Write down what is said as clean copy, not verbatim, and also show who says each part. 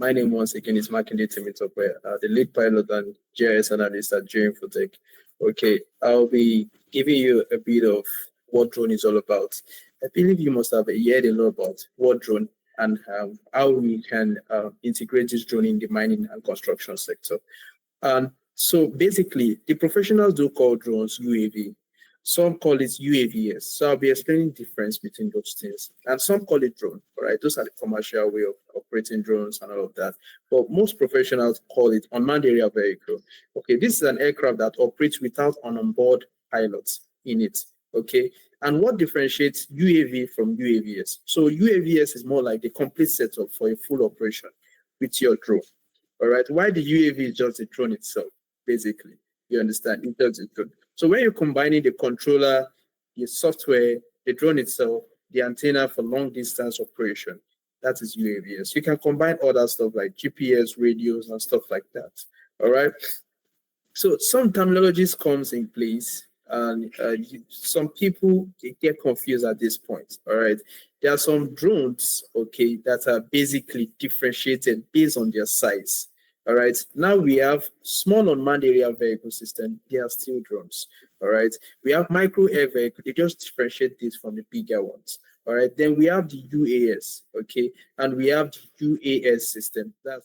Speaker 1: My name once again is Makinde Temitope, the lead pilot and GIS analyst at Geoinfotech. Okay, I'll be giving you a bit of what drone is all about. I believe you must have heard a lot about what drone and how we can integrate this drone in the mining and construction sector. And so basically, the professionals do call drones UAV. Some call it UAVs. So I'll be explaining the difference between those things. And some call it drone, all right? Those are the commercial way of operating drones and all of that. But most professionals call it unmanned aerial vehicle. Okay, this is an aircraft that operates without an onboard pilot in it, okay? And what differentiates UAV from UAVs? So UAVs is more like the complete setup for a full operation with your drone, all right? Why the UAV is just the drone itself, basically. You understand? It's just a drone. So when you're combining the controller, the software, the drone itself, the antenna for long distance operation, that is UAVs. You can combine other stuff like GPS, radios, and stuff like that. All right. So some terminologies comes in place, and some people they get confused at this point. All right. There are some drones, okay, that are basically differentiated based on their size. All right. Now we have small unmanned aerial vehicle system. They are still drones. All right. We have micro air vehicle. They just differentiate this from the bigger ones. All right. Then we have the UAS. Okay. And we have the UAS system. That's